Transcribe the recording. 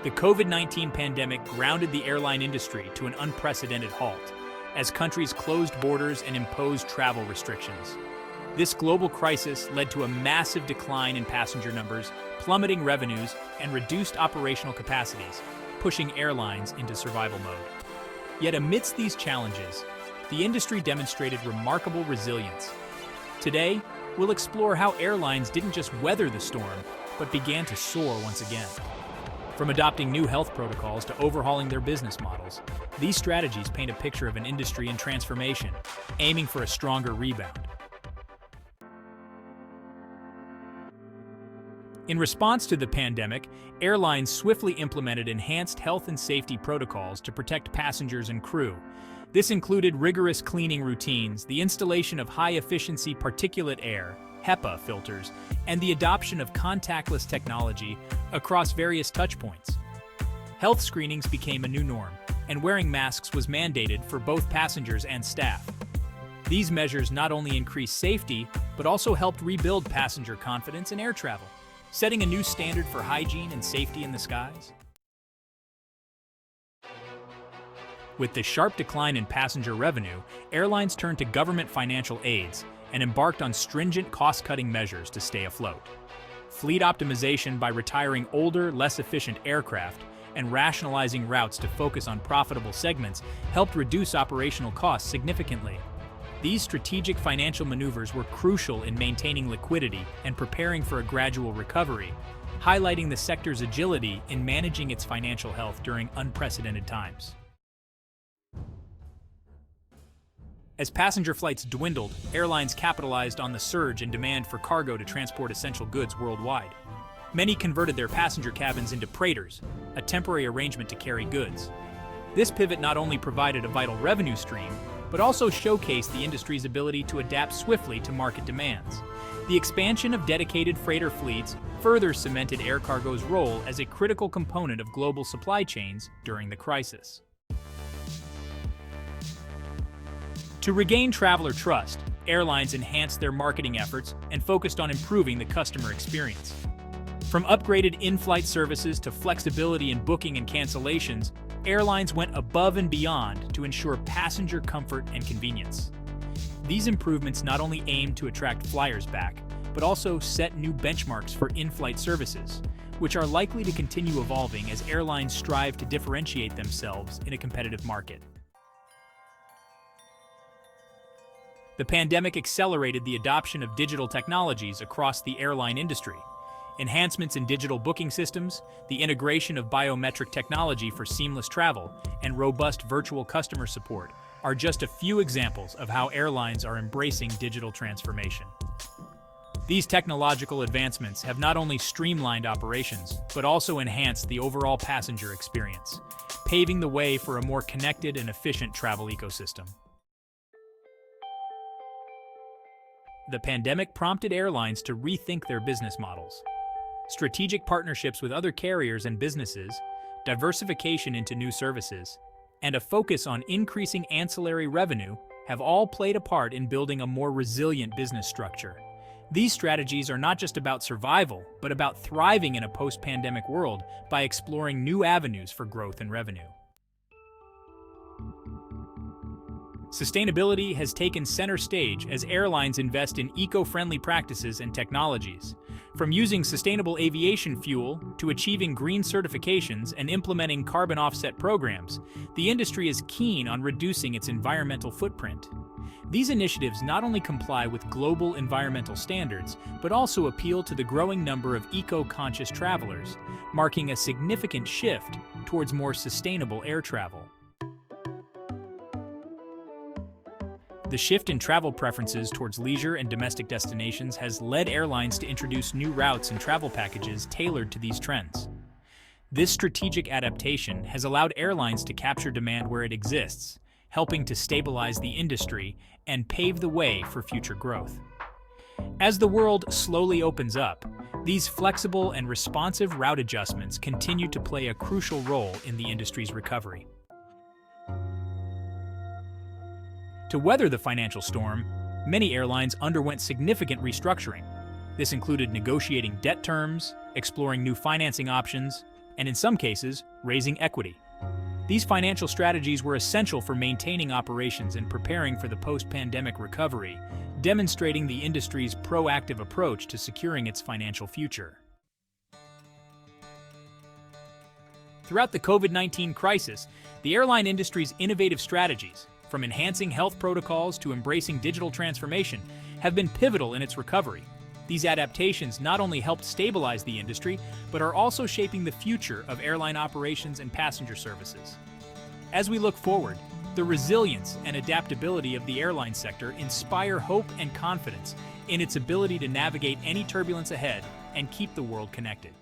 The COVID-19 pandemic grounded the airline industry to an unprecedented halt, as countries closed borders and imposed travel restrictions. This global crisis led to a massive decline in passenger numbers, plummeting revenues, and reduced operational capacities, pushing airlines into survival mode. Yet amidst these challenges, the industry demonstrated remarkable resilience. Today, we'll explore how airlines didn't just weather the storm, but began to soar once again. From adopting new health protocols to overhauling their business models, these strategies paint a picture of an industry in transformation, aiming for a stronger rebound. In response to the pandemic, airlines swiftly implemented enhanced health and safety protocols to protect passengers and crew. This included rigorous cleaning routines, the installation of high-efficiency particulate air (HEPA) filters, and the adoption of contactless technology across various touchpoints. Health screenings became a new norm, and wearing masks was mandated for both passengers and staff. These measures not only increased safety, but also helped rebuild passenger confidence in air travel, setting a new standard for hygiene and safety in the skies. With the sharp decline in passenger revenue, airlines turned to government financial aids and embarked on stringent cost-cutting measures to stay afloat. Fleet optimization by retiring older, less efficient aircraft and rationalizing routes to focus on profitable segments helped reduce operational costs significantly. These strategic financial maneuvers were crucial in maintaining liquidity and preparing for a gradual recovery, highlighting the sector's agility in managing its financial health during unprecedented times. As passenger flights dwindled, airlines capitalized on the surge in demand for cargo to transport essential goods worldwide. Many converted their passenger cabins into freighters, a temporary arrangement to carry goods. This pivot not only provided a vital revenue stream, but also showcased the industry's ability to adapt swiftly to market demands. The expansion of dedicated freighter fleets further cemented air cargo's role as a critical component of global supply chains during the crisis. To regain traveler trust, airlines enhanced their marketing efforts and focused on improving the customer experience. From upgraded in-flight services to flexibility in booking and cancellations, airlines went above and beyond to ensure passenger comfort and convenience. These improvements not only aimed to attract flyers back, but also set new benchmarks for in-flight services, which are likely to continue evolving as airlines strive to differentiate themselves in a competitive market. The pandemic accelerated the adoption of digital technologies across the airline industry. Enhancements in digital booking systems, the integration of biometric technology for seamless travel, and robust virtual customer support are just a few examples of how airlines are embracing digital transformation. These technological advancements have not only streamlined operations, but also enhanced the overall passenger experience, paving the way for a more connected and efficient travel ecosystem. The pandemic prompted airlines to rethink their business models. Strategic partnerships with other carriers and businesses, diversification into new services, and a focus on increasing ancillary revenue have all played a part in building a more resilient business structure. These strategies are not just about survival, but about thriving in a post-pandemic world by exploring new avenues for growth and revenue. Sustainability has taken center stage as airlines invest in eco-friendly practices and technologies. From using sustainable aviation fuel to achieving green certifications and implementing carbon offset programs, the industry is keen on reducing its environmental footprint. These initiatives not only comply with global environmental standards, but also appeal to the growing number of eco-conscious travelers, marking a significant shift towards more sustainable air travel. The shift in travel preferences towards leisure and domestic destinations has led airlines to introduce new routes and travel packages tailored to these trends. This strategic adaptation has allowed airlines to capture demand where it exists, helping to stabilize the industry and pave the way for future growth. As the world slowly opens up, these flexible and responsive route adjustments continue to play a crucial role in the industry's recovery. To weather the financial storm, many airlines underwent significant restructuring. This included negotiating debt terms, exploring new financing options, and in some cases, raising equity. These financial strategies were essential for maintaining operations and preparing for the post-pandemic recovery, demonstrating the industry's proactive approach to securing its financial future. Throughout the COVID-19 crisis, the airline industry's innovative strategies, from enhancing health protocols to embracing digital transformation, have been pivotal in its recovery. These adaptations not only helped stabilize the industry, but are also shaping the future of airline operations and passenger services. As we look forward, the resilience and adaptability of the airline sector inspire hope and confidence in its ability to navigate any turbulence ahead and keep the world connected.